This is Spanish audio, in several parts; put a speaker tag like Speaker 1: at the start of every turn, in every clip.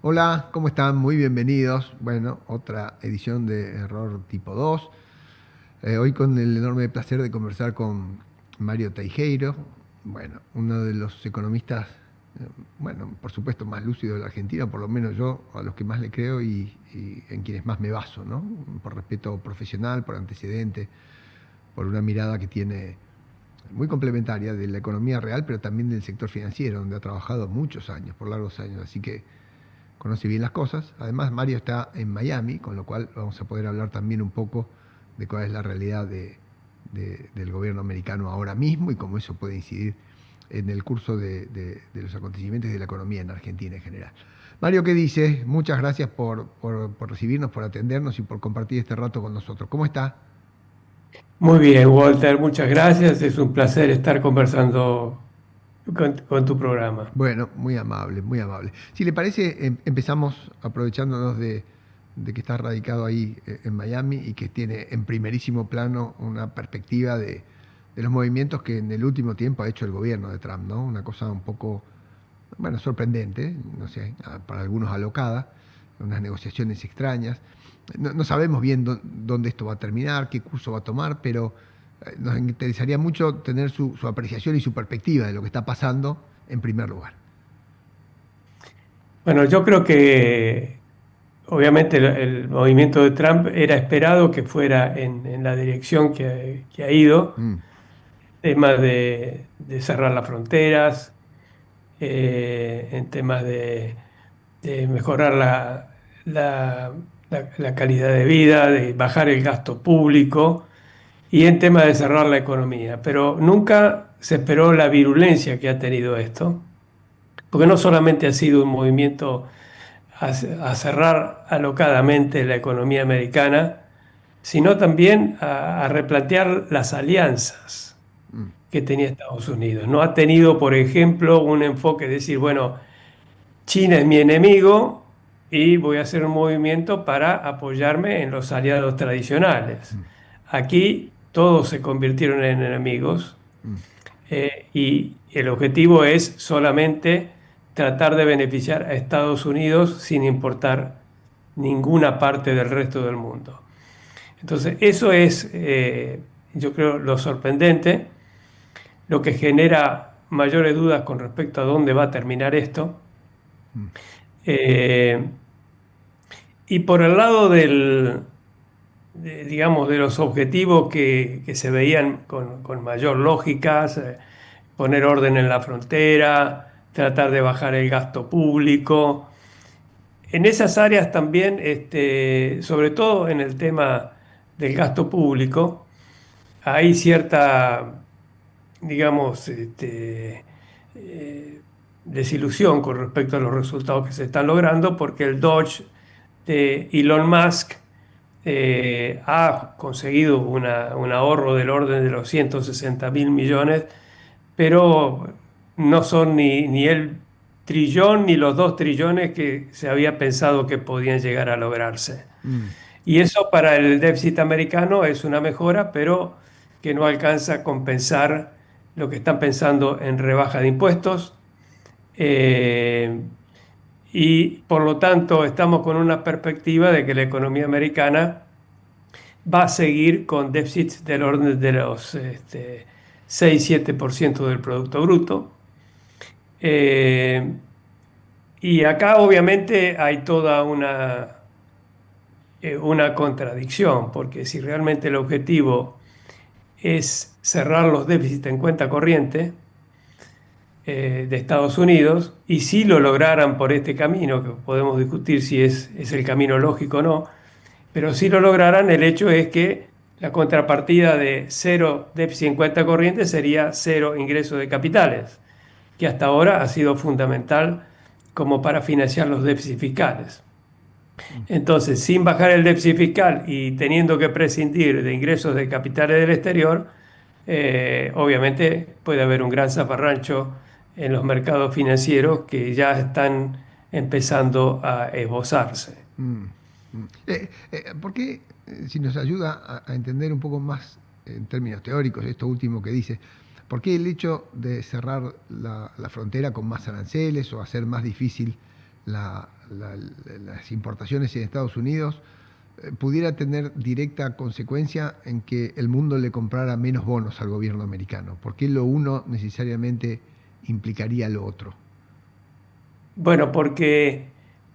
Speaker 1: Hola, ¿cómo están? Muy bienvenidos. Bueno, otra edición de Error Tipo 2. Hoy con el enorme placer de conversar con Mario Teijeiro, bueno, uno de los economistas, bueno, por supuesto más lúcidos de la Argentina, por lo menos yo a los que más le creo y en quienes más me baso, ¿no? Por respeto profesional, por antecedente, por una mirada que tiene muy complementaria de la economía real, pero también del sector financiero, donde ha trabajado muchos años, por largos años. Así que conoce bien las cosas. Además, Mario está en Miami, con lo cual vamos a poder hablar también un poco de cuál es la realidad del gobierno americano ahora mismo y cómo eso puede incidir en el curso de los acontecimientos y de la economía en Argentina en general. Mario, ¿qué dices? Muchas gracias por recibirnos, por atendernos y por compartir este rato con nosotros. ¿Cómo está?
Speaker 2: Muy bien, Walter, muchas gracias. Es un placer estar conversando con tu programa.
Speaker 1: Bueno, muy amable, muy amable. Si le parece, empezamos aprovechándonos de que está radicado ahí en Miami y que tiene en primerísimo plano una perspectiva de los movimientos que en el último tiempo ha hecho el gobierno de Trump, ¿no? Una cosa un poco, bueno, sorprendente, no sé, para algunos alocada, unas negociaciones extrañas. No sabemos bien dónde esto va a terminar, qué curso va a tomar, pero nos interesaría mucho tener su apreciación y su perspectiva de lo que está pasando en primer lugar.
Speaker 2: Bueno, yo creo que obviamente el movimiento de Trump era esperado que fuera en la dirección que ha ido,
Speaker 1: Mm,
Speaker 2: temas de cerrar las fronteras, en temas de mejorar la calidad de vida, de bajar el gasto público y en temas de cerrar la economía. Pero nunca se esperó la virulencia que ha tenido esto, porque no solamente ha sido un movimiento a cerrar alocadamente la economía americana, sino también a replantear las alianzas
Speaker 1: mm,
Speaker 2: que tenía Estados Unidos. No ha tenido, por ejemplo, un enfoque de decir, bueno, China es mi enemigo y voy a hacer un movimiento para apoyarme en los aliados tradicionales. Aquí todos se convirtieron en enemigos,
Speaker 1: mm,
Speaker 2: y el objetivo es solamente tratar de beneficiar a Estados Unidos sin importar ninguna parte del resto del mundo. Entonces, eso es, yo creo, lo sorprendente, lo que genera mayores dudas con respecto a dónde va a terminar esto.
Speaker 1: mm,
Speaker 2: Eh, y por el lado digamos, de los objetivos que se veían con mayor lógica, poner orden en la frontera, tratar de bajar el gasto público. En esas áreas también, sobre todo en el tema del gasto público, hay cierta, digamos, desilusión con respecto a los resultados que se están logrando, porque el Dodge de Elon Musk ha conseguido un ahorro del orden de los 160.000 millones, pero no son ni el trillón ni los 2 trillones que se había pensado que podían llegar a lograrse.
Speaker 1: mm.
Speaker 2: Y eso para el déficit americano es una mejora, pero que no alcanza a compensar lo que están pensando en rebaja de impuestos. eh, y por lo tanto estamos con una perspectiva de que la economía americana va a seguir con déficits del orden de los 6-7% del Producto Bruto. Eh, y acá obviamente hay toda una contradicción, porque si realmente el objetivo es cerrar los déficits en cuenta corriente de Estados Unidos, y si lo lograran por este camino, que podemos discutir si es el camino lógico o no, pero si lo lograran, el hecho es que la contrapartida de cero déficit en cuenta corriente sería cero ingreso de capitales, que hasta ahora ha sido fundamental como para financiar los déficits fiscales. Entonces, sin bajar el déficit fiscal y teniendo que prescindir de ingresos de capitales del exterior, obviamente puede haber un gran zafarrancho en los mercados financieros que ya están empezando a esbozarse.
Speaker 1: Mm, mm. ¿Por qué, si nos ayuda a entender un poco más en términos teóricos esto último que dice, por qué el hecho de cerrar la frontera con más aranceles o hacer más difícil la, las importaciones en Estados Unidos pudiera tener directa consecuencia en que el mundo le comprara menos bonos al gobierno americano? ¿Por qué lo uno necesariamente implicaría lo otro?
Speaker 2: Bueno, porque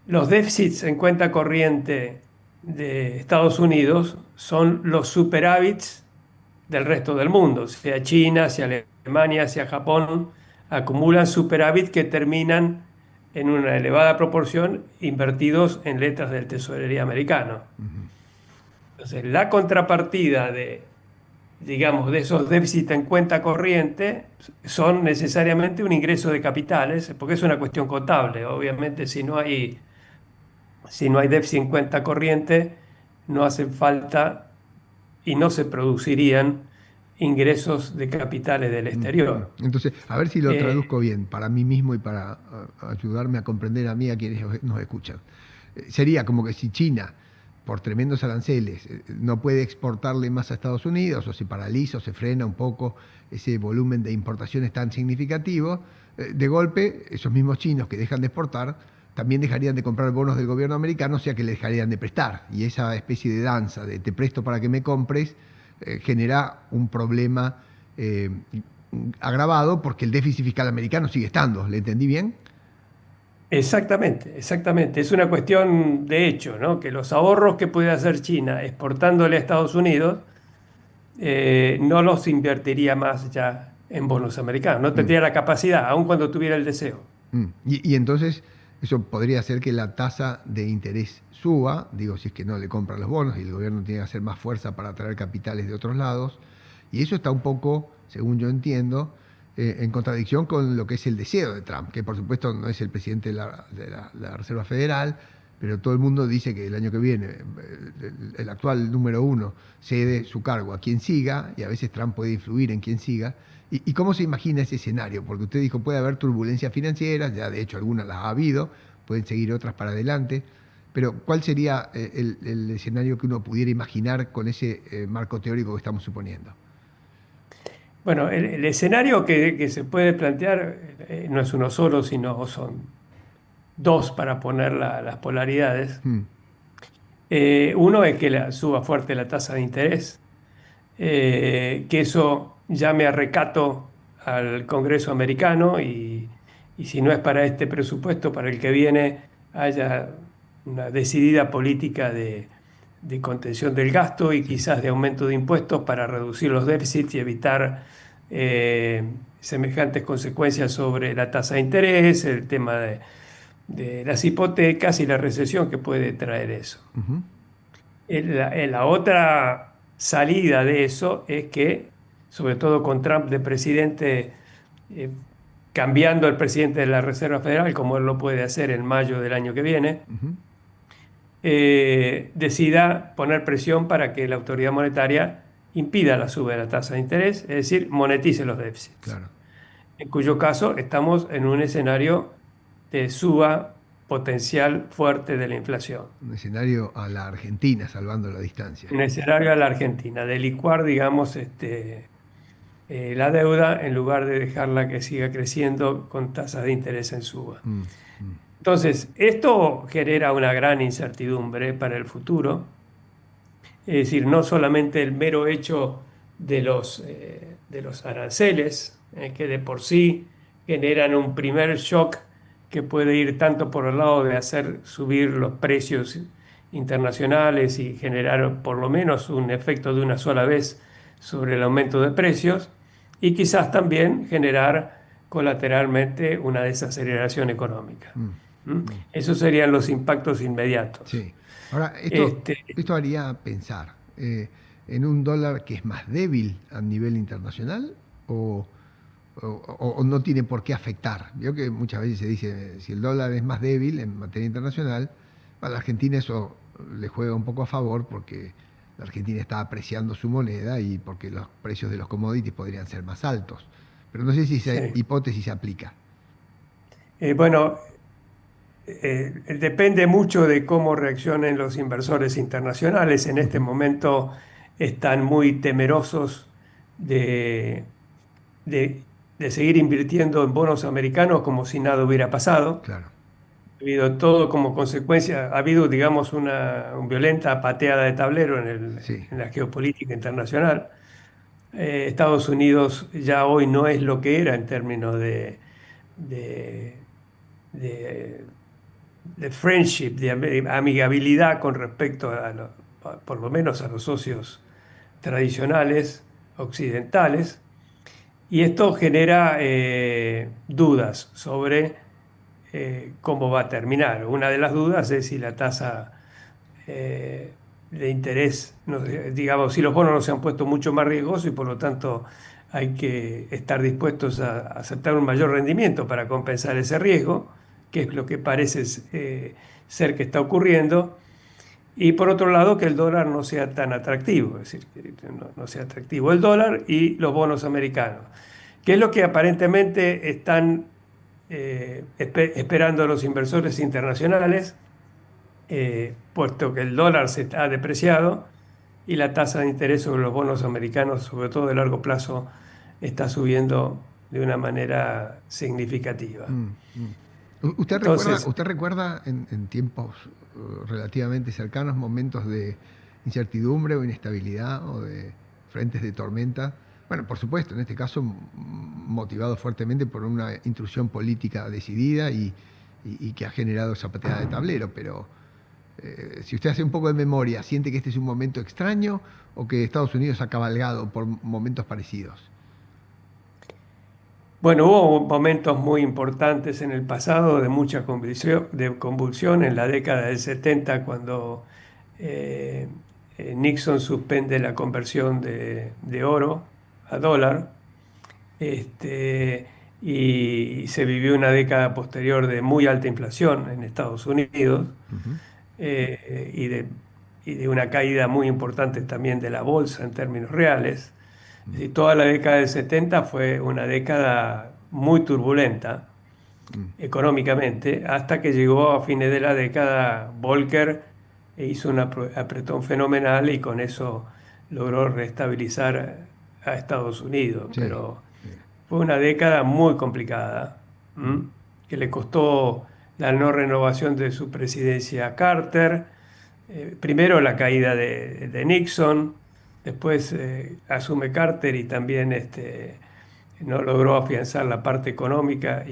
Speaker 2: los déficits en cuenta corriente de Estados Unidos son los superávits del resto del mundo, sea China, sea Alemania, sea Japón, acumulan superávit que terminan en una elevada proporción invertidos en letras del tesorería americano.
Speaker 1: Ujú.
Speaker 2: Entonces, la contrapartida de, digamos, de esos déficits en cuenta corriente son necesariamente un ingreso de capitales, porque es una cuestión contable. Obviamente, si no hay déficit en cuenta corriente, no hacen falta y no se producirían ingresos de capitales del exterior.
Speaker 1: Entonces, a ver si lo
Speaker 2: Eh,
Speaker 1: traduzco bien para mí mismo y para ayudarme a comprender a mí, a quienes nos escuchan. Sería como que si China, por tremendos aranceles, no puede exportarle más a Estados Unidos, o se paraliza o se frena un poco ese volumen de importaciones tan significativo, de golpe esos mismos chinos que dejan de exportar también dejarían de comprar bonos del gobierno americano, o sea que le dejarían de prestar. Y esa especie de danza de te presto para que me compres genera un problema eh, agravado porque el déficit fiscal americano sigue estando. ¿Le entendí bien?
Speaker 2: Exactamente, exactamente. Es una cuestión de hecho, ¿no? Que los ahorros que puede hacer China exportándole a Estados Unidos no los invertiría más ya en bonos americanos. No
Speaker 1: Mm,
Speaker 2: tendría la capacidad, aun cuando tuviera el deseo.
Speaker 1: y entonces eso podría hacer que la tasa de interés suba, digo, si es que no le compran los bonos y el gobierno tiene que hacer más fuerza para atraer capitales de otros lados. Y eso está un poco, según yo entiendo, en contradicción con lo que es el deseo de Trump, que por supuesto no es el presidente de la Reserva Federal, pero todo el mundo dice que el año que viene el actual número uno cede su cargo a quien siga, y a veces Trump puede influir en quien siga. ¿Y cómo se imagina ese escenario? Porque usted dijo, puede haber turbulencias financieras, ya de hecho algunas las ha habido, pueden seguir otras para adelante, pero ¿cuál sería el escenario que uno pudiera imaginar con ese marco teórico que estamos suponiendo?
Speaker 2: Bueno, el escenario que se puede plantear no es uno solo, sino son dos para poner las polaridades.
Speaker 1: Hmm.
Speaker 2: Uno es que suba fuerte la tasa de interés, que eso llame a recato al Congreso americano y si no es para este presupuesto, para el que viene, haya una decidida política de contención del gasto y
Speaker 1: Sí.
Speaker 2: quizás de aumento de impuestos para reducir los déficits y evitar eh, semejantes consecuencias sobre la tasa de interés, el tema de las hipotecas y la recesión que puede traer eso.
Speaker 1: Ujú.
Speaker 2: La otra salida de eso es que, sobre todo con Trump de presidente, eh, cambiando al presidente de la Reserva Federal, como él lo puede hacer en mayo del año que viene,
Speaker 1: Ujú.
Speaker 2: decida poner presión para que la autoridad monetaria impida la suba de la tasa de interés, es decir, monetice los déficits.
Speaker 1: Claro.
Speaker 2: En cuyo caso estamos en un escenario de suba potencial fuerte de la inflación.
Speaker 1: Un escenario a la Argentina, salvando la distancia.
Speaker 2: Un escenario a la Argentina, de licuar, digamos, la deuda en lugar de dejarla que siga creciendo con tasas de interés en suba.
Speaker 1: Mm, mm.
Speaker 2: Entonces, esto genera una gran incertidumbre para el futuro. Es decir, no solamente el mero hecho de los aranceles, que de por sí generan un primer shock que puede ir tanto por el lado de hacer subir los precios internacionales y generar por lo menos un efecto de una sola vez sobre el aumento de precios, y quizás también generar colateralmente una desaceleración económica.
Speaker 1: Mm,
Speaker 2: ¿Mm?
Speaker 1: mm.
Speaker 2: Esos serían los impactos inmediatos.
Speaker 1: Sí. Ahora, esto,
Speaker 2: Este,
Speaker 1: esto haría pensar en un dólar que es más débil a nivel internacional o no tiene por qué afectar. Veo que muchas veces se dice, si el dólar es más débil en materia internacional, a la Argentina eso le juega un poco a favor porque la Argentina está apreciando su moneda y porque los precios de los commodities podrían ser más altos. Pero no sé si esa
Speaker 2: sí.
Speaker 1: hipótesis se aplica.
Speaker 2: Bueno, depende mucho de cómo reaccionen los inversores internacionales. En este
Speaker 1: Ujú.
Speaker 2: momento están muy temerosos de, de seguir invirtiendo en bonos americanos como si nada hubiera pasado.
Speaker 1: Claro.
Speaker 2: Ha habido todo como consecuencia, ha habido, digamos, una violenta pateada de tablero
Speaker 1: Sí.
Speaker 2: en la geopolítica internacional. Estados Unidos ya hoy no es lo que era en términos de, de- de friendship, de amigabilidad con respecto por lo menos a los socios tradicionales occidentales. Y esto genera dudas sobre cómo va a terminar. Una de las dudas es si la tasa de interés, digamos, si los bonos no se han puesto mucho más riesgosos y por lo tanto hay que estar dispuestos a aceptar un mayor rendimiento para compensar ese riesgo, que es lo que parece ser que está ocurriendo. Y por otro lado, que el dólar no sea tan atractivo, es decir, que no sea atractivo el dólar y los bonos americanos, que es lo que aparentemente están esperando los inversores internacionales, puesto que el dólar se ha depreciado y la tasa de interés sobre los bonos americanos, sobre todo de largo plazo, está subiendo de una manera significativa.
Speaker 1: Mm, mm.
Speaker 2: Entonces,
Speaker 1: Usted recuerda en tiempos relativamente cercanos momentos de incertidumbre o inestabilidad o de frentes de tormenta? Bueno, por supuesto, en este caso motivado fuertemente por una intrusión política decidida y que ha generado esa pateada de tablero, pero si usted hace un poco de memoria, ¿siente que este es un momento extraño o que Estados Unidos ha cabalgado por momentos parecidos?
Speaker 2: bueno, hubo momentos muy importantes en el pasado de mucha convulsión en la década del 70 cuando eh, Nixon suspende la conversión de oro a dólar. Y se vivió una década posterior de muy alta inflación en Estados Unidos,
Speaker 1: Ujú,
Speaker 2: eh, y de, y de una caída muy importante también de la bolsa en términos reales. Es
Speaker 1: mm,
Speaker 2: decir, toda la década del 70 fue una década muy turbulenta
Speaker 1: mm,
Speaker 2: económicamente, hasta que llegó a fines de la década Volcker e hizo un apretón fenomenal y con eso logró restabilizar a Estados Unidos.
Speaker 1: sí,
Speaker 2: Pero
Speaker 1: sí,
Speaker 2: fue una década muy complicada,
Speaker 1: mm,
Speaker 2: ¿m? Que le costó la no renovación de su presidencia a Carter, primero la caída de Nixon, después asume Carter y también no logró afianzar la parte económica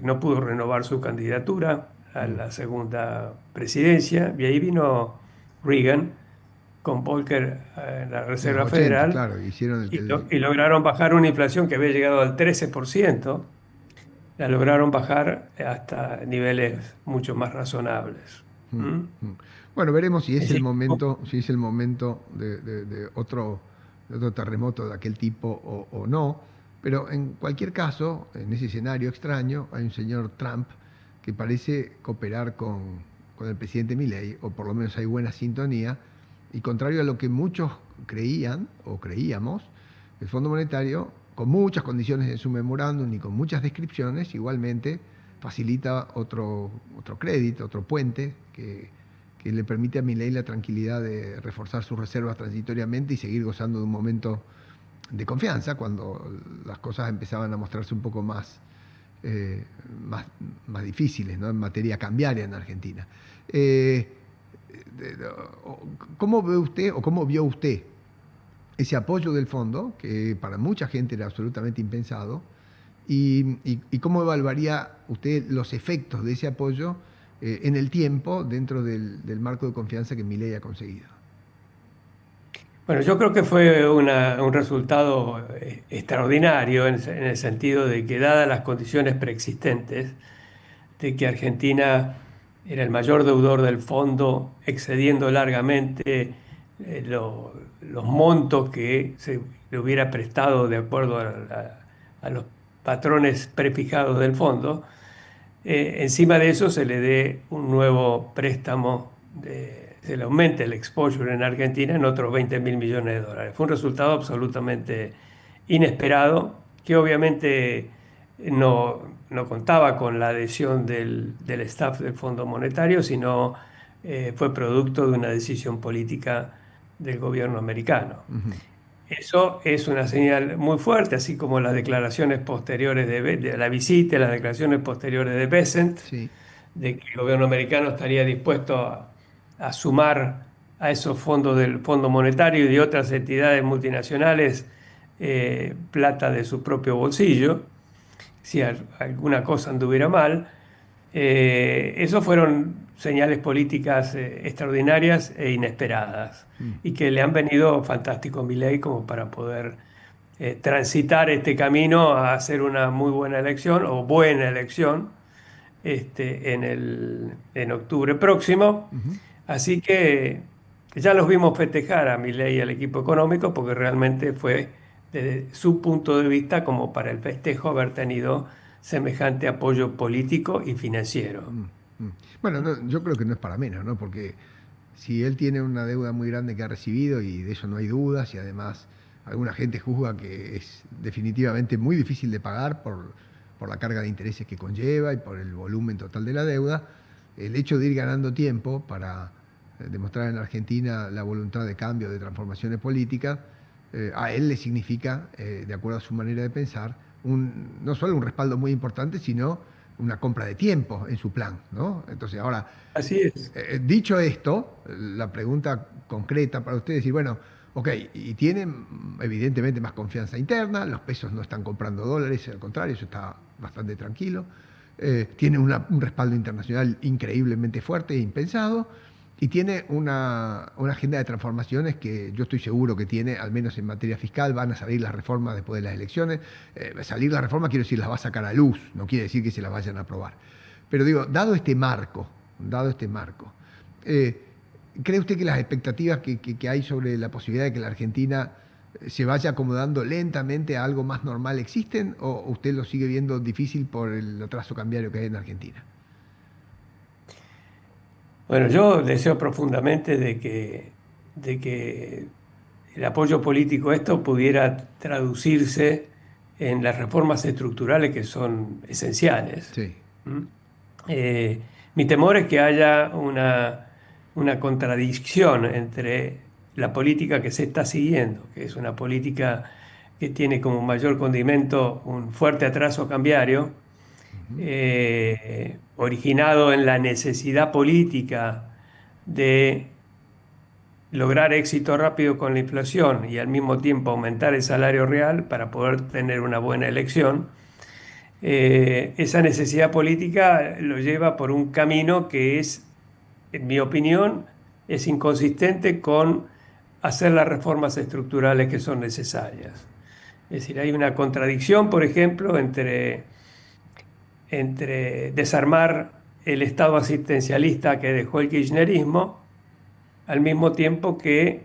Speaker 2: no pudo renovar su candidatura a
Speaker 1: mm.
Speaker 2: la segunda presidencia. Y ahí vino Reagan con Volcker en la
Speaker 1: En los
Speaker 2: Reserva
Speaker 1: 80,
Speaker 2: Federal
Speaker 1: claro, hicieron
Speaker 2: y lograron bajar una inflación que había llegado al 13%, la lograron bajar hasta niveles mucho más razonables.
Speaker 1: mm,
Speaker 2: ¿Mm?
Speaker 1: mm. Bueno, veremos si
Speaker 2: Es
Speaker 1: es el
Speaker 2: decir,
Speaker 1: momento, si es el momento de otro terremoto de aquel tipo o no. Pero en cualquier caso, en ese escenario extraño, hay un señor Trump que parece cooperar con el presidente Milley, o por lo menos hay buena sintonía, y contrario a lo que muchos creían o creíamos, el Fondo Monetario, con muchas condiciones en su memorándum y con muchas descripciones, igualmente facilita otro crédito, otro puente que le permite a Milei la tranquilidad de reforzar sus reservas transitoriamente y seguir gozando de un momento de confianza cuando las cosas empezaban a mostrarse un poco eh, más, más difíciles, ¿no? En materia cambiaria en Argentina. Eh, ¿Cómo ve usted o cómo vio usted ese apoyo del fondo, que para mucha gente era absolutamente impensado, y cómo evaluaría usted los efectos de ese apoyo en el tiempo dentro del marco de confianza que Milei ha conseguido?
Speaker 2: bueno, yo creo que fue un resultado extraordinario en el sentido de que, dadas las condiciones preexistentes, de que Argentina era el mayor deudor del fondo, excediendo largamente los montos que se le hubiera prestado de acuerdo a los patrones prefijados del fondo. Encima de eso se le dé un nuevo préstamo, se le aumente el exposure en Argentina en otros 20.000 millones de dólares. Fue un resultado absolutamente inesperado, que obviamente no contaba con la adhesión del staff del Fondo Monetario, sino fue producto de una decisión política del gobierno americano.
Speaker 1: Ujú,
Speaker 2: eso es una señal muy fuerte, así como las declaraciones posteriores de la visita, las declaraciones posteriores de Bessent,
Speaker 1: Sí.
Speaker 2: de que el gobierno americano estaría dispuesto a sumar a esos fondos del Fondo Monetario y de otras entidades multinacionales plata de su propio bolsillo, si alguna cosa anduviera mal. Esos fueron señales políticas extraordinarias e inesperadas
Speaker 1: Mm.
Speaker 2: y que le han venido fantástico a Milei como para poder transitar este camino a hacer una muy buena elección o buena elección en octubre próximo.
Speaker 1: Ujú.
Speaker 2: Así que ya los vimos festejar a Milei y al equipo económico porque realmente fue desde su punto de vista como para el festejo haber tenido semejante apoyo político y financiero.
Speaker 1: Mm, mm. Bueno, yo creo que no es para menos, ¿no? Porque si él tiene una deuda muy grande que ha recibido y de eso no hay dudas y además alguna gente juzga que es definitivamente muy difícil de pagar por la carga de intereses que conlleva y por el volumen total de la deuda, el hecho de ir ganando tiempo para demostrar en Argentina la voluntad de cambio, de transformaciones políticas, a él le significa, de acuerdo a su manera de pensar, no solo un respaldo muy importante, sino una compra de tiempo en su plan, ¿no? Entonces ahora,
Speaker 2: Así es.
Speaker 1: dicho esto, la pregunta concreta para ustedes es decir, bueno, ok, y tienen evidentemente más confianza interna, los pesos no están comprando dólares, al contrario, eso está bastante tranquilo, tiene un respaldo internacional increíblemente fuerte e impensado, y tiene una agenda de transformaciones que yo estoy seguro que tiene, al menos en materia fiscal, van a salir las reformas después de las elecciones. Salir la reforma quiero decir, las va a sacar a luz, no quiere decir que se las vayan a aprobar. Pero digo, dado este marco, eh, ¿cree usted que las expectativas que hay sobre la posibilidad de que la Argentina se vaya acomodando lentamente a algo más normal existen o usted lo sigue viendo difícil por el atraso cambiario que hay en Argentina?
Speaker 2: Bueno, yo deseo profundamente de que el apoyo político a esto pudiera traducirse en las reformas estructurales que son esenciales.
Speaker 1: Sí.
Speaker 2: ¿Mm? Mi temor es que haya una contradicción entre la política que se está siguiendo, que es una política que tiene como mayor condimento un fuerte atraso cambiario,
Speaker 1: Ujú.
Speaker 2: originado en la necesidad política de lograr éxito rápido con la inflación y al mismo tiempo aumentar el salario real para poder tener una buena elección. Esa necesidad política lo lleva por un camino que es, en mi opinión, es inconsistente con hacer las reformas estructurales que son necesarias. Es decir, hay una contradicción, por ejemplo, entre desarmar el Estado asistencialista que dejó el kirchnerismo, al mismo tiempo que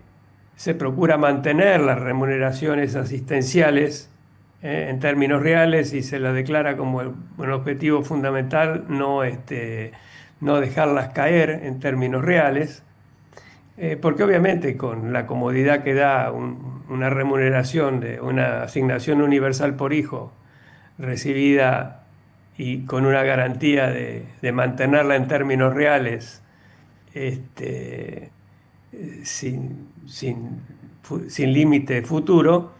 Speaker 2: se procura mantener las remuneraciones asistenciales en términos reales y se las declara como un objetivo fundamental no dejarlas caer en términos reales, porque obviamente con la comodidad que da una remuneración de una asignación universal por hijo recibida y con una garantía de mantenerla en términos reales, este, sin límite futuro,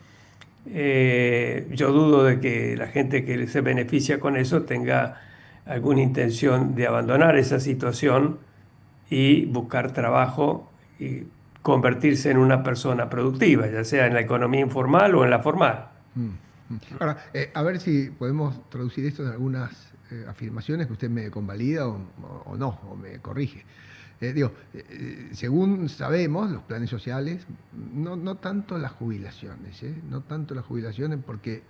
Speaker 2: yo dudo de que la gente que se beneficia con eso tenga alguna intención de abandonar esa situación y buscar trabajo y convertirse en una persona productiva, ya sea en la economía informal o en la formal.
Speaker 1: Mm, mm. Ahora, a ver si podemos traducir esto en algunas afirmaciones que usted me convalida o no, o me corrige. Según sabemos, los planes sociales, no tanto las jubilaciones, no tanto las jubilaciones, porque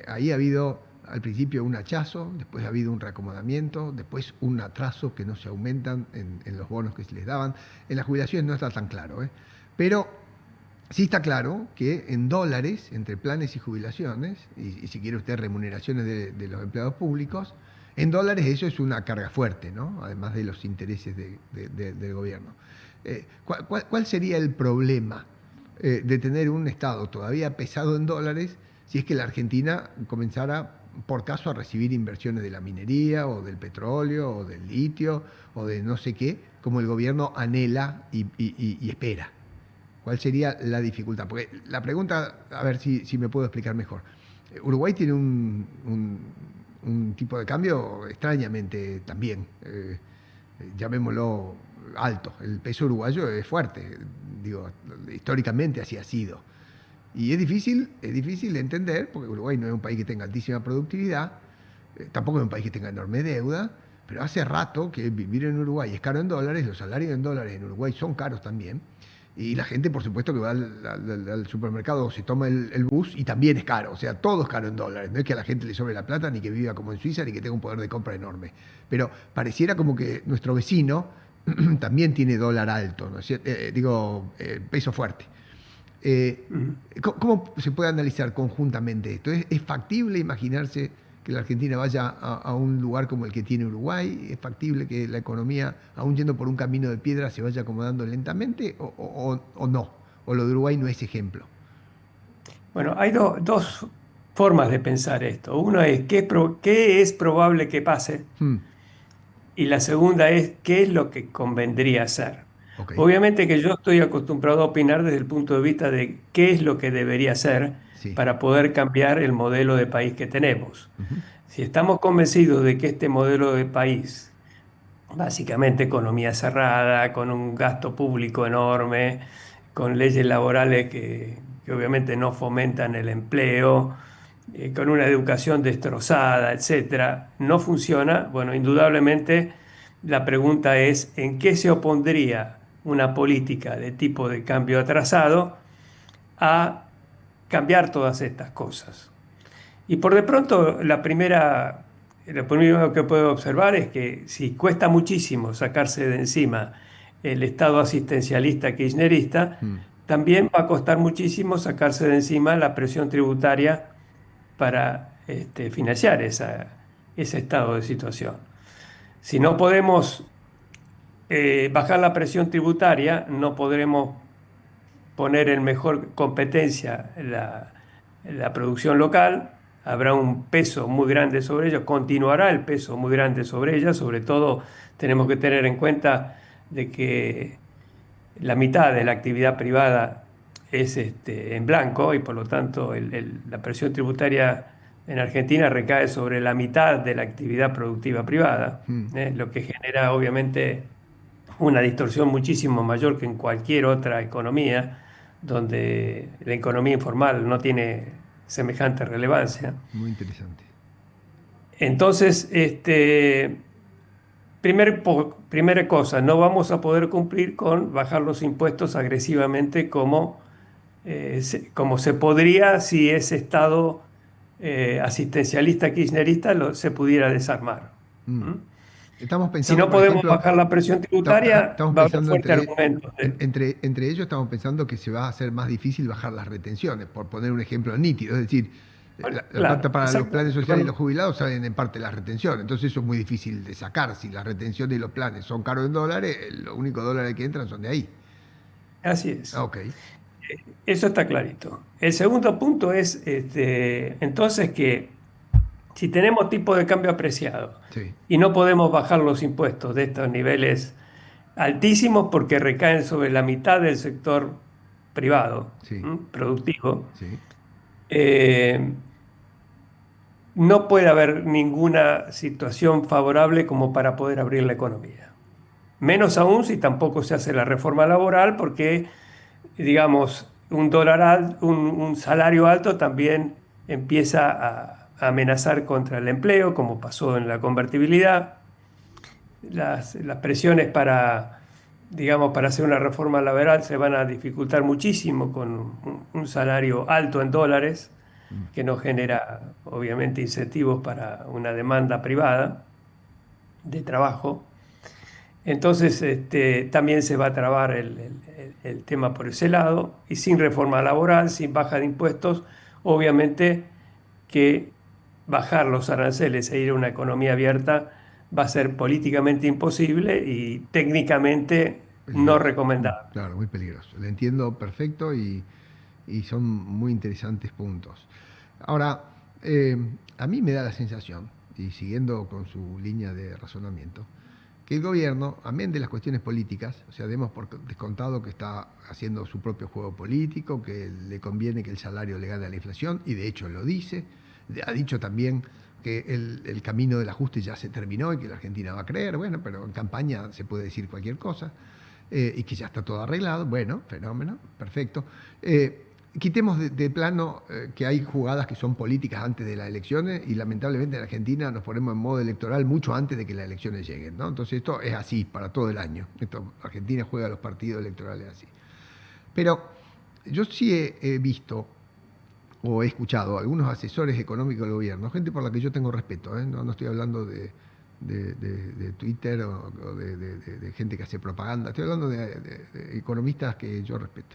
Speaker 1: ahí ha habido al principio un hachazo, después ha habido un reacomodamiento, después un atraso que no se aumentan en los bonos que se les daban. En las jubilaciones no está tan claro, ¿eh? Pero sí está claro que en dólares, entre planes y jubilaciones, y si quiere usted remuneraciones de los empleados públicos, en dólares eso es una carga fuerte, ¿no? Además de los intereses del gobierno. ¿Cuál sería el problema de tener un Estado todavía pesado en dólares si es que la Argentina comenzara, por caso, a recibir inversiones de la minería o del petróleo o del litio o de no sé qué, como el gobierno anhela y espera? ¿Cuál sería la dificultad? Porque la pregunta, a ver si me puedo explicar mejor. Uruguay tiene un tipo de cambio extrañamente también, llamémoslo alto. El peso uruguayo es fuerte, digo, históricamente así ha sido. Y es difícil de entender, porque Uruguay no es un país que tenga altísima productividad, tampoco es un país que tenga enorme deuda, pero hace rato que vivir en Uruguay es caro en dólares, los salarios en dólares en Uruguay son caros también, y la gente, por supuesto, que va al supermercado o se toma el bus y también es caro, o sea, todo es caro en dólares, no es que a la gente le sobre la plata, ni que viva como en Suiza, ni que tenga un poder de compra enorme, pero pareciera como que nuestro vecino también tiene dólar alto, ¿no es cierto? Peso fuerte. Eh,
Speaker 2: Ujú.
Speaker 1: ¿Cómo se puede analizar conjuntamente esto? ¿Es factible imaginarse que la Argentina vaya a un lugar como el que tiene Uruguay? ¿Es factible que la economía, aún yendo por un camino de piedra, se vaya acomodando lentamente o no? ¿O lo de Uruguay no es ejemplo?
Speaker 2: Bueno, hay dos formas de pensar esto. Una es qué es probable que pase
Speaker 1: Hmm,
Speaker 2: y la segunda es qué es lo que convendría hacer.
Speaker 1: ok,
Speaker 2: Obviamente que yo estoy acostumbrado a opinar desde el punto de vista de qué es lo que debería hacer
Speaker 1: sí.
Speaker 2: para poder cambiar el modelo de país que tenemos.
Speaker 1: Ujú,
Speaker 2: Si estamos convencidos de que este modelo de país, básicamente economía cerrada, con un gasto público enorme, con leyes laborales que obviamente no fomentan el empleo, con una educación destrozada, etcétera, no funciona. Bueno, indudablemente la pregunta es ¿en qué se opondría una política de tipo de cambio atrasado a cambiar todas estas cosas? Y por de pronto, lo primero que puedo observar es que si cuesta muchísimo sacarse de encima el Estado asistencialista kirchnerista,
Speaker 1: hmm,
Speaker 2: también va a costar muchísimo sacarse de encima la presión tributaria para financiar ese estado de situación. Si no podemos bajar la presión tributaria, no podremos poner en mejor competencia la producción local, habrá un peso muy grande sobre ellos, continuará el peso muy grande sobre ellas, sobre todo tenemos que tener en cuenta de que la mitad de la actividad privada es en blanco y por lo tanto la presión tributaria en Argentina recae sobre la mitad de la actividad productiva privada,
Speaker 1: hmm.
Speaker 2: lo que genera obviamente una distorsión muchísimo mayor que en cualquier otra economía, donde la economía informal no tiene semejante relevancia.
Speaker 1: Muy interesante.
Speaker 2: Entonces, primera cosa, no vamos a poder cumplir con bajar los impuestos agresivamente como se podría si ese Estado asistencialista kirchnerista se pudiera desarmar.
Speaker 1: Hmm.
Speaker 2: ¿Mm?
Speaker 1: Estamos
Speaker 2: Si
Speaker 1: pensando,
Speaker 2: no
Speaker 1: por
Speaker 2: podemos
Speaker 1: ejemplo,
Speaker 2: bajar la presión tributaria,
Speaker 1: estamos
Speaker 2: va a haber
Speaker 1: pensando
Speaker 2: fuertes argumentos.
Speaker 1: entre ellos estamos pensando que se va a hacer más difícil bajar las retenciones, por poner un ejemplo nítido. Es decir, la plata
Speaker 2: Claro,
Speaker 1: para los planes
Speaker 2: exactamente.
Speaker 1: sociales y
Speaker 2: Bueno,
Speaker 1: los jubilados salen en parte de las retenciones. Entonces eso es muy difícil de sacar. Si las retenciones y los planes son caros en dólares, los únicos dólares que entran son de ahí.
Speaker 2: así
Speaker 1: Ah,
Speaker 2: es.
Speaker 1: ok.
Speaker 2: Eso está clarito. El segundo punto es, entonces, que si tenemos tipo de cambio apreciado
Speaker 1: Sí,
Speaker 2: y no podemos bajar los impuestos de estos niveles altísimos porque recaen sobre la mitad del sector privado,
Speaker 1: sí,
Speaker 2: productivo,
Speaker 1: sí.
Speaker 2: eh, no puede haber ninguna situación favorable como para poder abrir la economía. Menos aún si tampoco se hace la reforma laboral porque digamos, un salario alto también empieza a amenazar contra el empleo, como pasó en la convertibilidad. Las presiones digamos, para hacer una reforma laboral se van a dificultar muchísimo con un salario alto en dólares,
Speaker 1: Mm.
Speaker 2: que no genera, obviamente, incentivos para una demanda privada de trabajo. Entonces, también se va a trabar el tema por ese lado y sin reforma laboral, sin baja de impuestos, obviamente que bajar los aranceles e ir a una economía abierta va a ser políticamente imposible y técnicamente no
Speaker 1: Peligroso.
Speaker 2: recomendable.
Speaker 1: Claro, muy peligroso. Le entiendo perfecto y son muy interesantes puntos. Ahora, a mí me da la sensación, y siguiendo con su línea de razonamiento, que el gobierno, amén de las cuestiones políticas, o sea, demos por descontado que está haciendo su propio juego político, que le conviene que el salario le gane a la inflación, y de hecho lo dice, ha dicho también que el camino del ajuste ya se terminó y que la Argentina va a creer, bueno, pero en campaña se puede decir cualquier cosa, y que ya está todo arreglado, bueno, fenómeno, perfecto. Quitemos de plano que hay jugadas que son políticas antes de las elecciones y lamentablemente en Argentina nos ponemos en modo electoral mucho antes de que las elecciones lleguen, ¿no? Entonces esto es así para todo el año. Argentina juega los partidos electorales así. Pero yo sí he visto o he escuchado a algunos asesores económicos del gobierno, gente por la que yo tengo respeto, ¿eh? No estoy hablando de Twitter o de gente que hace propaganda, estoy hablando de economistas que yo respeto,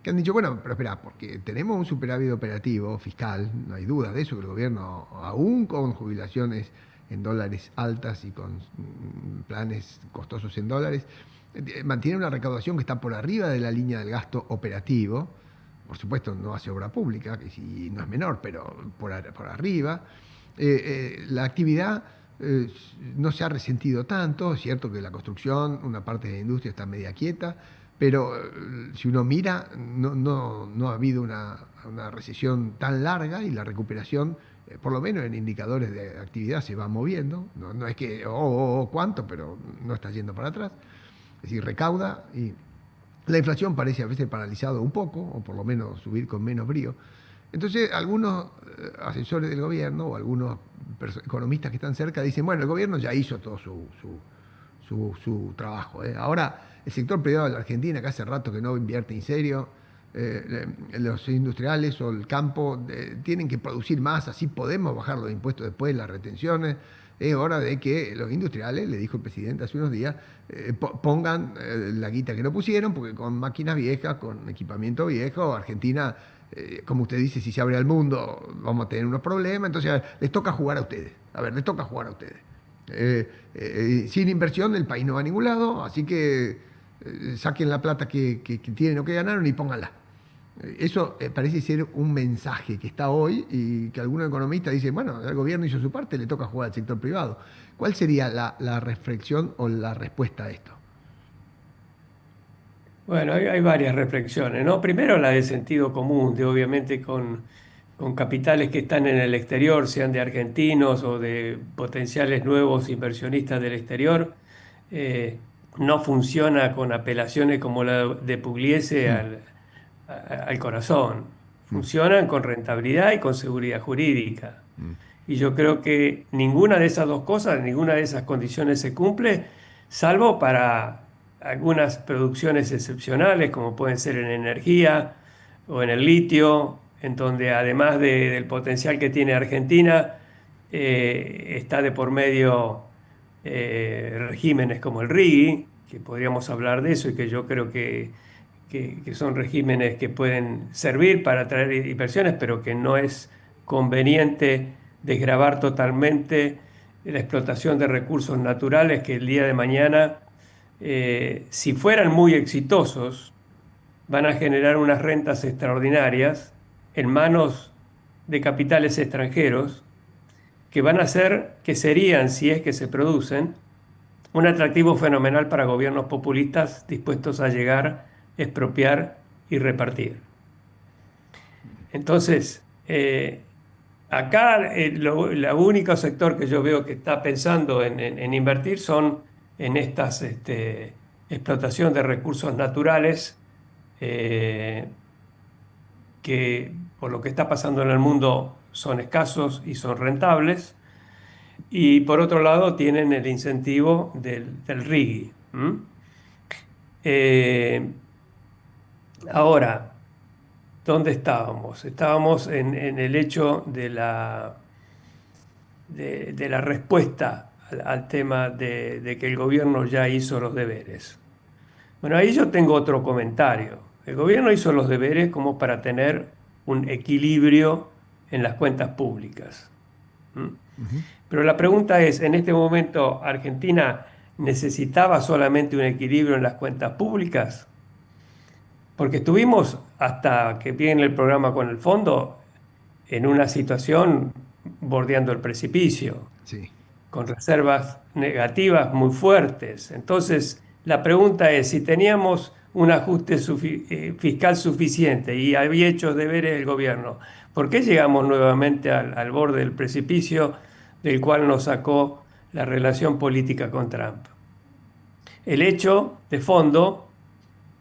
Speaker 1: que han dicho, bueno, pero espera, porque tenemos un superávit operativo fiscal, no hay duda de eso, que el gobierno, aún con jubilaciones en dólares altas y con planes costosos en dólares, mantiene una recaudación que está por arriba de la línea del gasto operativo. Por supuesto, no hace obra pública, que sí, no es menor, pero por arriba. La actividad no se ha resentido tanto, es cierto que la construcción, una parte de la industria está media quieta, pero si uno mira, no ha habido una recesión tan larga y la recuperación, por lo menos en indicadores de actividad, se va moviendo. No es que, cuánto, pero no está yendo para atrás. Es decir, recauda y la inflación parece a veces paralizado un poco, o por lo menos subir con menos brío. Entonces, algunos asesores del gobierno o algunos economistas que están cerca dicen, bueno, el gobierno ya hizo todo su trabajo. Ahora, el sector privado de la Argentina, que hace rato que no invierte en serio, los industriales o el campo tienen que producir más, así podemos bajar los impuestos después, las retenciones. Es hora de que los industriales, le dijo el presidente hace unos días, pongan la guita que no pusieron, porque con máquinas viejas, con equipamiento viejo, Argentina, como usted dice, si se abre al mundo, vamos a tener unos problemas. Entonces, a ver, les toca jugar a ustedes. Les toca jugar a ustedes. Sin inversión el país no va a ningún lado, así que saquen la plata que tienen o que ganaron y pónganla. Eso parece ser un mensaje que está hoy y que algunos economistas dicen, bueno, el gobierno hizo su parte, le toca jugar al sector privado. ¿Cuál sería la reflexión o la respuesta a esto?
Speaker 2: Bueno, hay varias reflexiones, ¿no? Primero la de sentido común, de obviamente con capitales que están en el exterior, sean de argentinos o de potenciales nuevos inversionistas del exterior, no funciona con apelaciones como la de Pugliese
Speaker 1: Mm,
Speaker 2: al corazón.
Speaker 1: mm,
Speaker 2: Funcionan con rentabilidad y con seguridad jurídica.
Speaker 1: mm,
Speaker 2: Y yo creo que ninguna de esas dos cosas, ninguna de esas condiciones se cumple, salvo para algunas producciones excepcionales, como pueden ser en energía o en el litio, en donde además del potencial que tiene Argentina, está de por medio regímenes como el RIGI, que podríamos hablar de eso y que yo creo que son regímenes que pueden servir para atraer inversiones, pero que no es conveniente desgravar totalmente la explotación de recursos naturales que el día de mañana, si fueran muy exitosos, van a generar unas rentas extraordinarias en manos de capitales extranjeros que van a ser, que serían, si es que se producen, un atractivo fenomenal para gobiernos populistas dispuestos a llegar, expropiar y repartir. Entonces, acá el único sector que yo veo que está pensando en invertir son en estas explotación de recursos naturales eh, que por lo que está pasando en el mundo son escasos y son rentables. Y por otro lado tienen el incentivo del RIGI. ¿M? Eh, Ahora, ¿dónde estábamos? Estábamos en el hecho de la respuesta al tema de que el gobierno ya hizo los deberes. Bueno, ahí yo tengo otro comentario. El gobierno hizo los deberes como para tener un equilibrio en las cuentas públicas. ¿M?
Speaker 1: ujú.
Speaker 2: Pero la pregunta es, ¿en este momento Argentina necesitaba solamente un equilibrio en las cuentas públicas? Porque estuvimos, hasta que viene el programa con el fondo, en una situación bordeando el precipicio.
Speaker 1: Sí.
Speaker 2: con reservas negativas muy fuertes. Entonces, la pregunta es, si teníamos un ajuste fiscal suficiente y había hecho deberes el gobierno, ¿por qué llegamos nuevamente al borde del precipicio del cual nos sacó la relación política con Trump? El hecho de fondo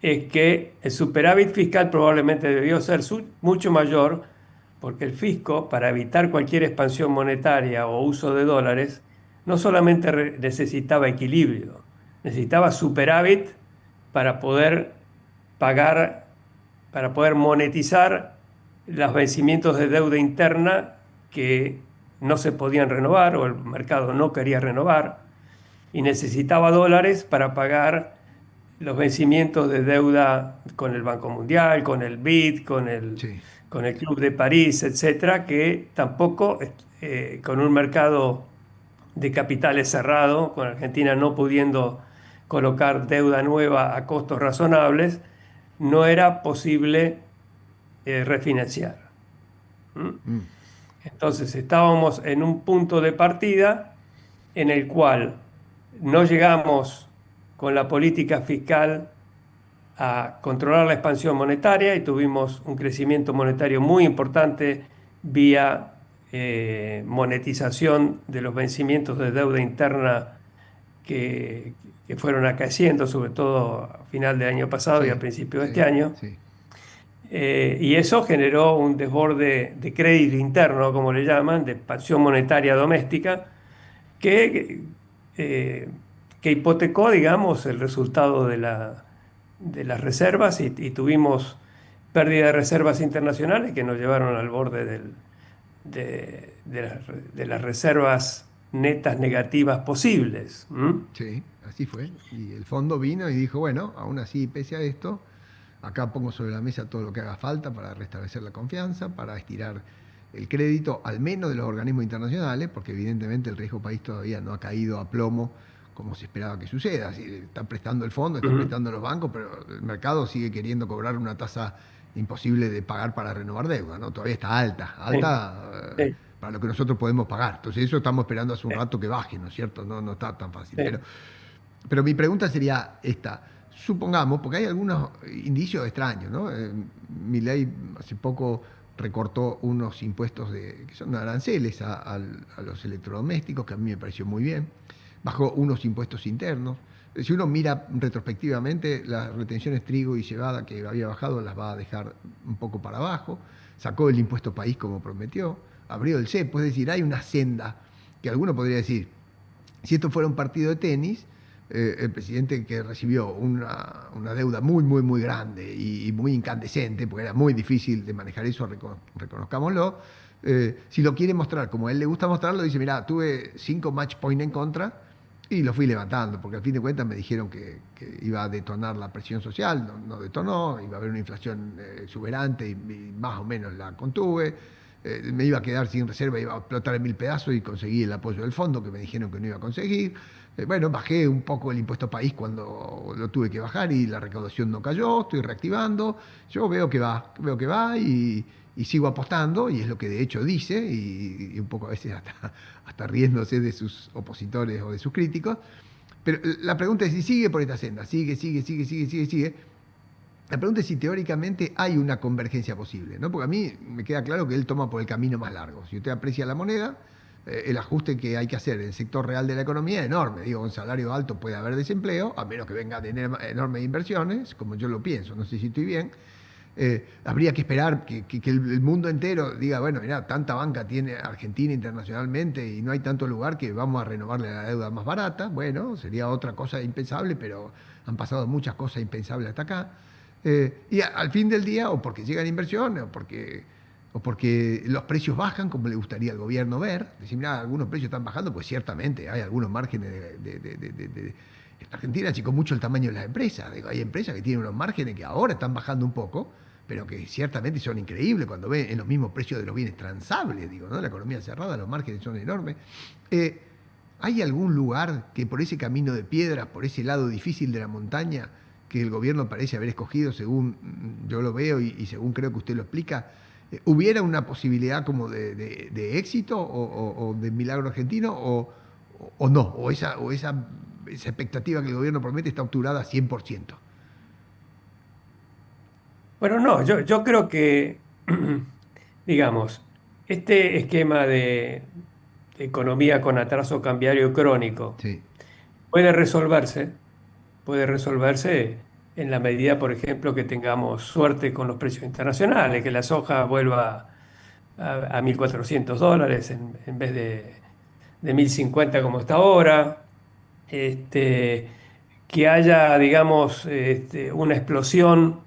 Speaker 2: es que el superávit fiscal probablemente debió ser mucho mayor porque el fisco, para evitar cualquier expansión monetaria o uso de dólares, no solamente necesitaba equilibrio, necesitaba superávit para poder pagar, para poder monetizar los vencimientos de deuda interna que no se podían renovar o el mercado no quería renovar y necesitaba dólares para pagar los vencimientos de deuda con el Banco Mundial, con el BID,
Speaker 1: Sí.
Speaker 2: con el Club de París, etcétera, que tampoco, con un mercado de capitales cerrado, con Argentina no pudiendo colocar deuda nueva a costos razonables, no era posible refinanciar. ¿Mm?
Speaker 1: Mm,
Speaker 2: Entonces estábamos en un punto de partida en el cual no llegamos con la política fiscal a controlar la expansión monetaria y tuvimos un crecimiento monetario muy importante vía monetización de los vencimientos de deuda interna que, que fueron acaeciendo, sobre todo a final del año pasado y a
Speaker 1: sí,
Speaker 2: principios de este
Speaker 1: sí,
Speaker 2: año.
Speaker 1: sí.
Speaker 2: Y eso generó un desborde de crédito interno, como le llaman, de expansión monetaria doméstica, que, eh, que hipotecó, digamos, el resultado de las reservas y tuvimos pérdida de reservas internacionales que nos llevaron al borde de las reservas netas negativas posibles. ¿Mm?
Speaker 1: Sí, así fue. Y el fondo vino y dijo, bueno, aún así, pese a esto, acá pongo sobre la mesa todo lo que haga falta para restablecer la confianza, para estirar el crédito, al menos de los organismos internacionales, porque evidentemente el riesgo país todavía no ha caído a plomo como se esperaba que suceda. Si está prestando el fondo, está
Speaker 2: Ujú.
Speaker 1: prestando los bancos, pero el mercado sigue queriendo cobrar una tasa imposible de pagar para renovar deuda, ¿no? Todavía está alta,
Speaker 2: Sí,
Speaker 1: alta
Speaker 2: sí,
Speaker 1: para lo que nosotros podemos pagar. Entonces eso estamos esperando hace un
Speaker 2: sí,
Speaker 1: rato que baje, ¿no es cierto? No, no está tan fácil.
Speaker 2: sí.
Speaker 1: Pero mi pregunta sería esta. Supongamos, porque hay algunos indicios extraños, ¿no? Milei hace poco recortó unos impuestos que son aranceles a los electrodomésticos, que a mí me pareció muy bien. Bajó unos impuestos internos. Si uno mira retrospectivamente, las retenciones trigo y cebada que había bajado las va a dejar un poco para abajo. Sacó el impuesto país como prometió. Abrió el CEP. Es decir, hay una senda que alguno podría decir, si esto fuera un partido de tenis, el presidente que recibió una deuda muy, muy, muy grande y muy incandescente, porque era muy difícil de manejar eso, reconozcámoslo, si lo quiere mostrar como a él le gusta mostrarlo, dice, mira, tuve 5 match point en contra y lo fui levantando, porque al fin de cuentas me dijeron que iba a detonar la presión social, no, no detonó, iba a haber una inflación exuberante y más o menos la contuve. Me iba a quedar sin reserva, iba a explotar en mil pedazos y conseguí el apoyo del fondo que me dijeron que no iba a conseguir. Bueno, bajé un poco el impuesto país cuando lo tuve que bajar y la recaudación no cayó, estoy reactivando. Yo veo que va y sigo apostando, y es lo que de hecho dice, y un poco a veces hasta riéndose de sus opositores o de sus críticos. Pero la pregunta es si sigue por esta senda, sigue. La pregunta es si teóricamente hay una convergencia posible, ¿no? Porque a mí me queda claro que él toma por el camino más largo. Si usted aprecia la moneda, el ajuste que hay que hacer en el sector real de la economía es enorme. Digo, con salario alto puede haber desempleo, a menos que venga de enormes inversiones, como yo lo pienso, no sé si estoy bien. Habría que esperar que el mundo entero diga, bueno, mira, tanta banca tiene Argentina internacionalmente y no hay tanto lugar que vamos a renovarle la deuda más barata. Bueno, sería otra cosa impensable, pero han pasado muchas cosas impensables hasta acá. Al fin del día, o porque llegan inversiones, o porque los precios bajan, como le gustaría al gobierno ver. Decir, mira, algunos precios están bajando, pues ciertamente hay algunos márgenes Argentina achicó mucho el tamaño de las empresas. Digo, hay empresas que tienen unos márgenes que ahora están bajando un poco, pero que ciertamente son increíbles cuando ven en los mismos precios de los bienes transables. Digo, ¿no? La economía cerrada, los márgenes son enormes. Eh, ¿Hay algún lugar que por ese camino de piedra, por ese lado difícil de la montaña, que el gobierno parece haber escogido, según yo lo veo y según creo que usted lo explica, hubiera una posibilidad como de éxito o de milagro argentino, o no, esa expectativa que el gobierno promete está obturada 100%.
Speaker 2: Bueno, no, yo creo que, digamos, este esquema de economía con atraso cambiario crónico
Speaker 1: Sí.
Speaker 2: puede resolverse, puede resolverse en la medida, por ejemplo, que tengamos suerte con los precios internacionales, que la soja vuelva a $1.400 en vez de 1.050 como está ahora, este, que haya, digamos, una explosión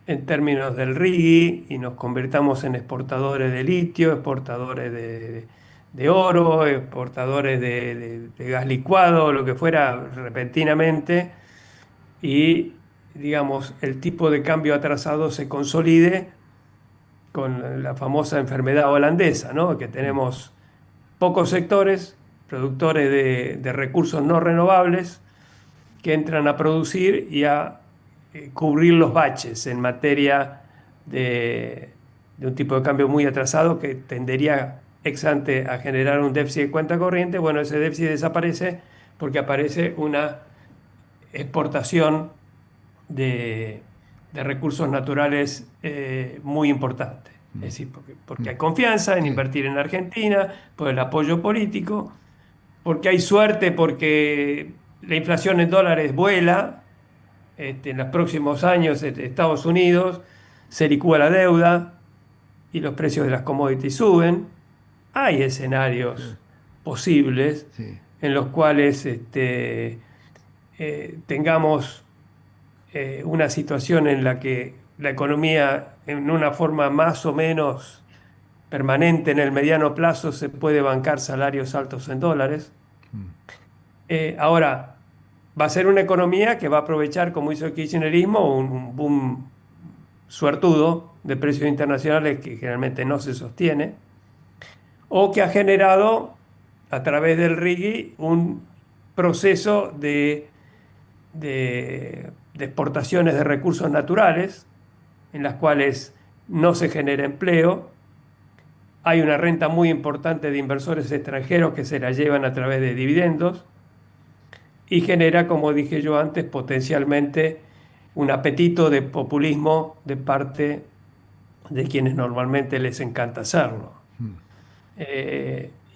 Speaker 2: en términos del RIGI y nos convirtamos en exportadores de litio, exportadores de oro, exportadores de gas licuado, lo que fuera repentinamente, y digamos el tipo de cambio atrasado se consolide con la famosa enfermedad holandesa, ¿no? Que
Speaker 1: Mm.
Speaker 2: tenemos pocos sectores, productores de recursos no renovables, que entran a producir y a cubrir los baches en materia de un tipo de cambio muy atrasado que tendería ex ante a generar un déficit de cuenta corriente. Bueno, ese déficit desaparece porque aparece una exportación de, de recursos naturales muy importante. Es decir, porque
Speaker 1: Mm.
Speaker 2: hay confianza en
Speaker 1: Sí.
Speaker 2: invertir en Argentina, por el apoyo político, porque hay suerte, porque la inflación en dólares vuela. En los próximos años Estados Unidos se licúa la deuda y los precios de las commodities suben. Hay
Speaker 1: Sí.
Speaker 2: escenarios posibles
Speaker 1: Sí.
Speaker 2: en los cuales tengamos una situación en la que la economía, en una forma más o menos permanente en el mediano plazo, se puede bancar salarios altos en dólares.
Speaker 1: Mm.
Speaker 2: Ahora, va a ser una economía que va a aprovechar, como hizo el kirchnerismo, un boom suertudo de precios internacionales que generalmente no se sostiene, o que ha generado a través del RIGI un proceso de exportaciones de recursos naturales en las cuales no se genera empleo. Hay una renta muy importante de inversores extranjeros que se la llevan a través de dividendos y genera, como dije yo antes, potencialmente un apetito de populismo de parte de quienes normalmente les encanta hacerlo.
Speaker 1: Mm.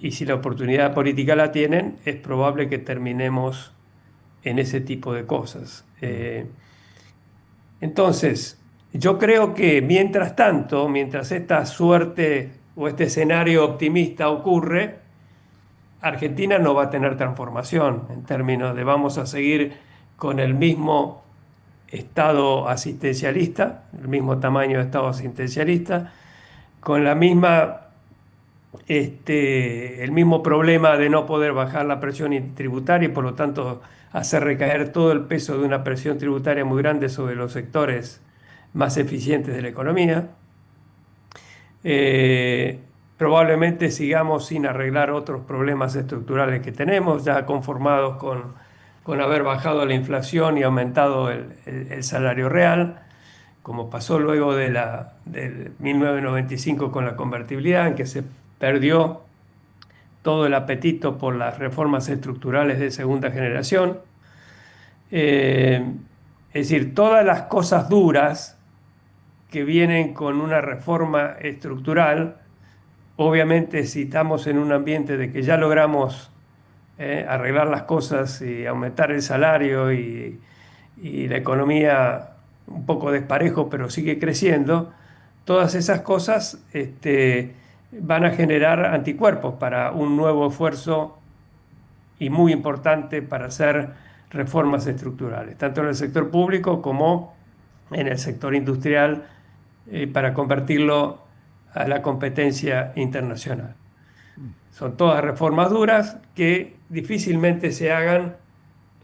Speaker 2: Y si la oportunidad política la tienen, es probable que terminemos en ese tipo de cosas.
Speaker 1: Mm.
Speaker 2: Entonces, yo creo que mientras tanto, mientras esta suerte o este escenario optimista ocurre, Argentina no va a tener transformación en términos de vamos a seguir con el mismo estado asistencialista, el mismo tamaño de estado asistencialista, con la misma, el mismo problema de no poder bajar la presión tributaria y por lo tanto hacer recaer todo el peso de una presión tributaria muy grande sobre los sectores más eficientes de la economía. Probablemente sigamos sin arreglar otros problemas estructurales que tenemos, ya conformados con haber bajado la inflación y aumentado el salario real, como pasó luego del 1995 con la convertibilidad, en que se perdió todo el apetito por las reformas estructurales de segunda generación. Eh, es decir, todas las cosas duras que vienen con una reforma estructural. Obviamente, si estamos en un ambiente de que ya logramos arreglar las cosas y aumentar el salario y la economía un poco desparejo, pero sigue creciendo, todas esas cosas van a generar anticuerpos para un nuevo esfuerzo y muy importante para hacer reformas estructurales, tanto en el sector público como en el sector industrial, para convertirlo a la competencia internacional. Son todas reformas duras que difícilmente se hagan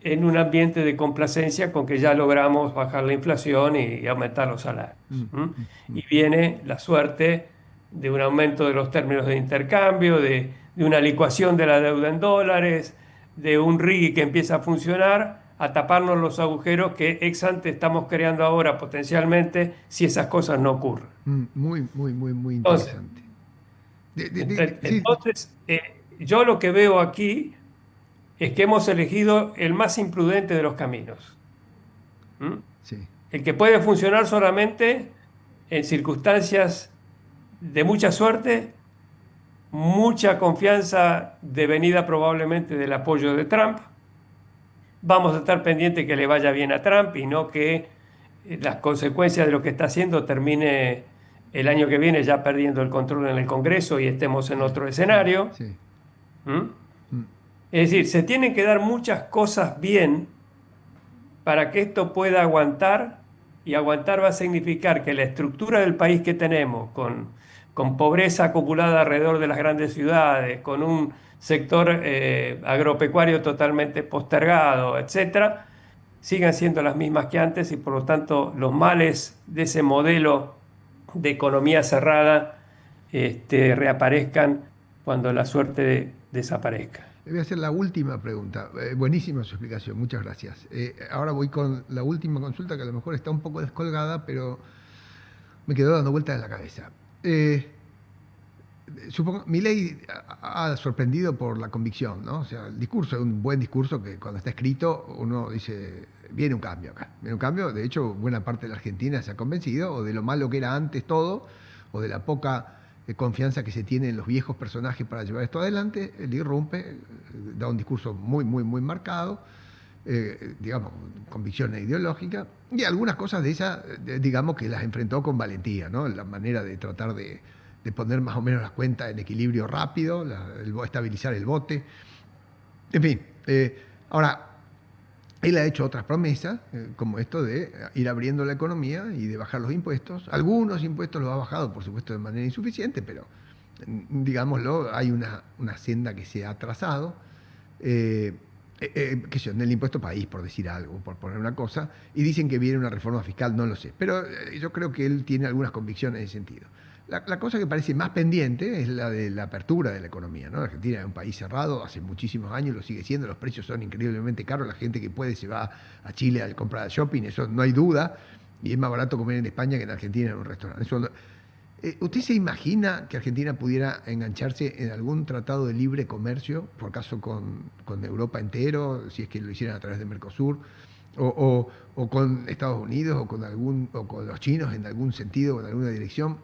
Speaker 2: en un ambiente de complacencia con que ya logramos bajar la inflación y aumentar los salarios.
Speaker 1: Mm. Mm. Mm.
Speaker 2: Y viene la suerte de un aumento de los términos de intercambio, de una licuación de la deuda en dólares, de un RIGI que empieza a funcionar, a taparnos los agujeros que ex ante estamos creando ahora potencialmente si esas cosas no ocurren.
Speaker 1: Muy, muy, muy, muy
Speaker 2: Entonces,
Speaker 1: interesante. Sí.
Speaker 2: entonces, yo lo que veo aquí es que hemos elegido el más imprudente de los caminos. ¿Mm?
Speaker 1: sí,
Speaker 2: El que puede funcionar solamente en circunstancias de mucha suerte, mucha confianza devenida probablemente del apoyo de Trump. Vamos a estar pendientes que le vaya bien a Trump y no que las consecuencias de lo que está haciendo termine el año que viene ya perdiendo el control en el Congreso y estemos en
Speaker 1: sí,
Speaker 2: otro
Speaker 1: sí,
Speaker 2: escenario.
Speaker 1: sí.
Speaker 2: ¿Mm?
Speaker 1: Mm.
Speaker 2: Es decir, se tienen que dar muchas cosas bien para que esto pueda aguantar, y aguantar va a significar que la estructura del país que tenemos, con pobreza acumulada alrededor de las grandes ciudades, con un sector agropecuario totalmente postergado, etcétera, sigan siendo las mismas que antes y por lo tanto los males de ese modelo de economía cerrada reaparezcan cuando la suerte desaparezca.
Speaker 1: Le voy a hacer la última pregunta. Buenísima su explicación, muchas gracias. Ahora voy con la última consulta que a lo mejor está un poco descolgada, pero me quedó dando vueltas en la cabeza. Eh, Supongo, Milei ha sorprendido por la convicción, ¿no? O sea, el discurso es un buen discurso que cuando está escrito uno dice, viene un cambio acá. Viene un cambio, de hecho, buena parte de la Argentina se ha convencido, o de lo malo que era antes todo, o de la poca confianza que se tiene en los viejos personajes para llevar esto adelante. Él irrumpe, da un discurso muy, muy, muy marcado, digamos, convicciones ideológicas, y algunas cosas de esas, digamos, que las enfrentó con valentía, ¿no? La manera de tratar de poner más o menos las cuentas en equilibrio rápido, estabilizar el bote. En fin, ahora, él ha hecho otras promesas, como esto de ir abriendo la economía y de bajar los impuestos. Algunos impuestos los ha bajado, por supuesto, de manera insuficiente, pero digámoslo, hay una senda que se ha trazado. Eh, qué sé yo, en el impuesto país, por decir algo, por poner una cosa, y dicen que viene una reforma fiscal, no lo sé. Pero yo creo que él tiene algunas convicciones en ese sentido. La cosa que parece más pendiente es la de la apertura de la economía, ¿no? Argentina es un país cerrado, hace muchísimos años lo sigue siendo, los precios son increíblemente caros, la gente que puede se va a Chile a comprar shopping, eso no hay duda, y es más barato comer en España que en Argentina en un restaurante. ¿Usted se imagina que Argentina pudiera engancharse en algún tratado de libre comercio, por caso con Europa entero, si es que lo hicieran a través de Mercosur, o con Estados Unidos, o con los chinos en algún sentido o en alguna dirección,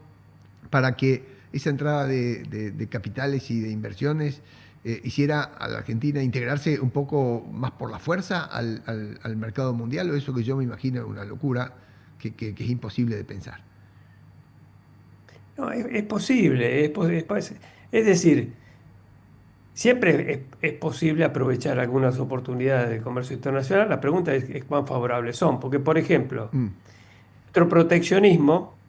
Speaker 1: para que esa entrada de capitales y de inversiones hiciera a la Argentina integrarse un poco más por la fuerza al mercado mundial, o eso que yo me imagino es una locura que es imposible de pensar?
Speaker 2: No, es posible, es decir, siempre es posible aprovechar algunas oportunidades de comercio internacional. La pregunta es cuán favorables son, porque por ejemplo,
Speaker 1: Mm,
Speaker 2: nuestro proteccionismo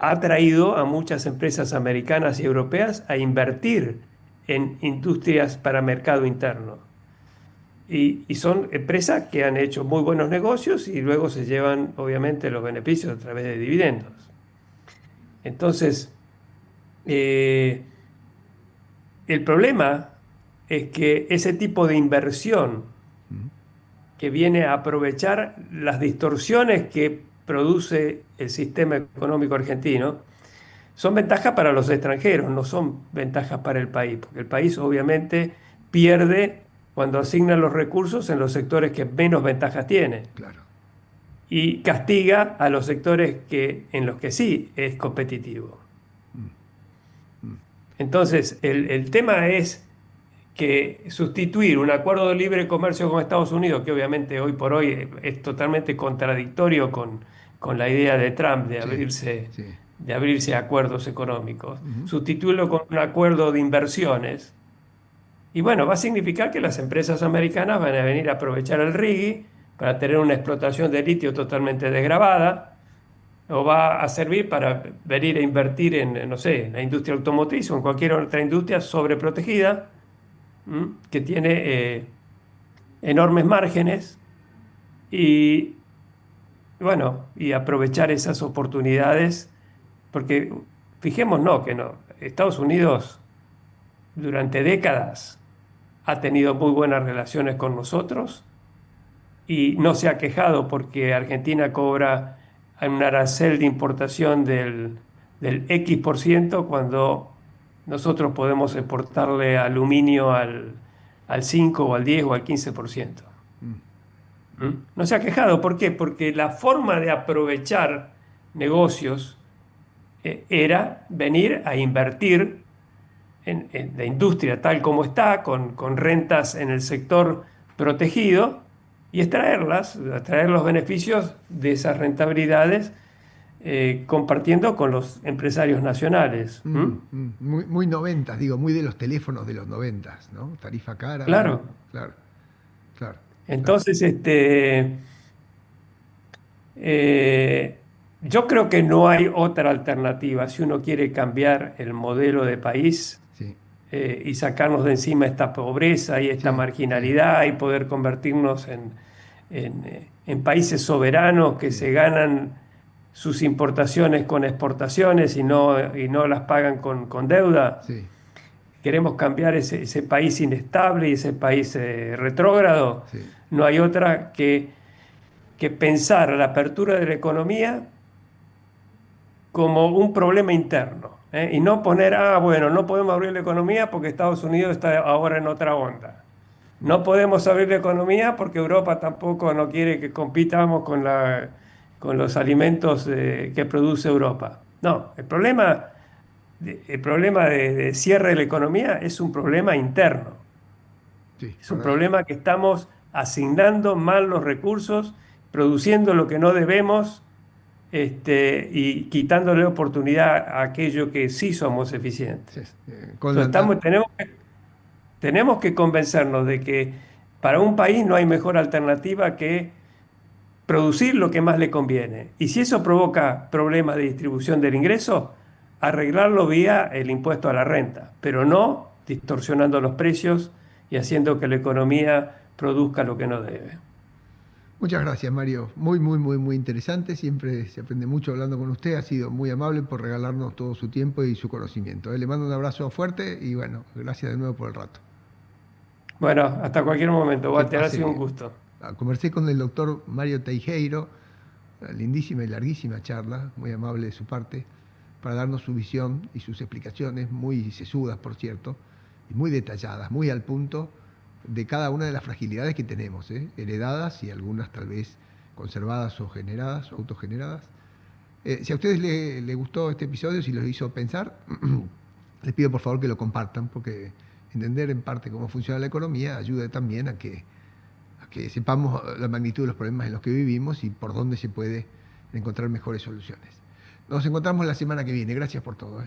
Speaker 2: ha traído a muchas empresas americanas y europeas a invertir en industrias para mercado interno. Y son empresas que han hecho muy buenos negocios y luego se llevan, obviamente, los beneficios a través de dividendos. Entonces, eh, el problema es que ese tipo de inversión
Speaker 1: mm,
Speaker 2: que viene a aprovechar las distorsiones que produce el sistema económico argentino son ventajas para los extranjeros, no son ventajas para el país, porque el país obviamente pierde cuando asigna los recursos en los sectores que menos ventajas tienen
Speaker 1: claro.
Speaker 2: y castiga a los sectores en los que sí es competitivo.
Speaker 1: Mm, mm,
Speaker 2: Entonces, el tema es que sustituir un acuerdo de libre comercio con Estados Unidos, que obviamente hoy por hoy es totalmente contradictorio con la idea de Trump
Speaker 1: sí, sí.
Speaker 2: de abrirse a acuerdos económicos,
Speaker 1: Ujú,
Speaker 2: sustituirlo con un acuerdo de inversiones. Y bueno, va a significar que las empresas americanas van a venir a aprovechar el RIGI para tener una explotación de litio totalmente desgravada, o va a servir para venir a invertir en, no sé, en la industria automotriz o en cualquier otra industria sobreprotegida, que tiene enormes márgenes y bueno, y aprovechar esas oportunidades, porque fijémonos que no, Estados Unidos durante décadas ha tenido muy buenas relaciones con nosotros y no se ha quejado porque Argentina cobra un arancel de importación del X% cuando nosotros podemos exportarle aluminio al 5 o al 10 o al 15%.
Speaker 1: Mm,
Speaker 2: ¿Mm? No se ha quejado. ¿Por qué? Porque la forma de aprovechar negocios era venir a invertir en la industria tal como está, con rentas en el sector protegido y extraer los beneficios de esas rentabilidades compartiendo con los empresarios nacionales. ¿Mm?
Speaker 1: Muy, muy noventas, digo, muy de los teléfonos de los noventas, ¿no? Tarifa cara,
Speaker 2: Claro.
Speaker 1: claro, claro, claro.
Speaker 2: Entonces, eh, yo creo que no hay otra alternativa si uno quiere cambiar el modelo de país
Speaker 1: Sí,
Speaker 2: y sacarnos de encima esta pobreza y esta
Speaker 1: sí, sí,
Speaker 2: marginalidad y poder convertirnos en países soberanos que
Speaker 1: sí,
Speaker 2: se ganan sus importaciones con exportaciones y no las pagan con deuda.
Speaker 1: sí,
Speaker 2: Queremos cambiar ese país inestable y ese país retrógrado.
Speaker 1: sí.
Speaker 2: No hay otra que pensar la apertura de la economía como un problema interno, ¿eh? Y no poner, bueno, no podemos abrir la economía porque Estados Unidos está ahora en otra onda. No podemos abrir la economía porque Europa tampoco no quiere que compitamos con los alimentos que produce Europa. No, el problema de cierre de la economía es un problema interno.
Speaker 1: Sí,
Speaker 2: Es un
Speaker 1: verdad.
Speaker 2: problema que estamos asignando mal los recursos, produciendo lo que no debemos, y quitándole oportunidad a aquello que sí somos
Speaker 1: Sí.
Speaker 2: eficientes.
Speaker 1: Con
Speaker 2: Entonces
Speaker 1: la ta-
Speaker 2: tenemos que convencernos de que para un país no hay mejor alternativa que producir lo que más le conviene. Y si eso provoca problemas de distribución del ingreso, arreglarlo vía el impuesto a la renta, pero no distorsionando los precios y haciendo que la economía produzca lo que no debe.
Speaker 1: Muchas gracias, Mario. Muy, muy, muy, muy interesante. Siempre se aprende mucho hablando con usted. Ha sido muy amable por regalarnos todo su tiempo y su conocimiento. Le mando un abrazo fuerte y bueno, gracias de nuevo por el rato.
Speaker 2: Bueno, hasta cualquier momento,
Speaker 1: Que
Speaker 2: Walter, ha
Speaker 1: pase
Speaker 2: sido un
Speaker 1: bien.
Speaker 2: gusto.
Speaker 1: Conversé con el doctor Mario Teijeiro, lindísima y larguísima charla, muy amable de su parte, para darnos su visión y sus explicaciones, muy sesudas, por cierto, y muy detalladas, muy al punto de cada una de las fragilidades que tenemos, heredadas y algunas tal vez conservadas o generadas, autogeneradas. Si a ustedes les gustó este episodio, si los hizo pensar, les pido por favor que lo compartan, porque entender en parte cómo funciona la economía ayuda también a que sepamos la magnitud de los problemas en los que vivimos y por dónde se puede encontrar mejores soluciones. Nos encontramos la semana que viene. Gracias por todo.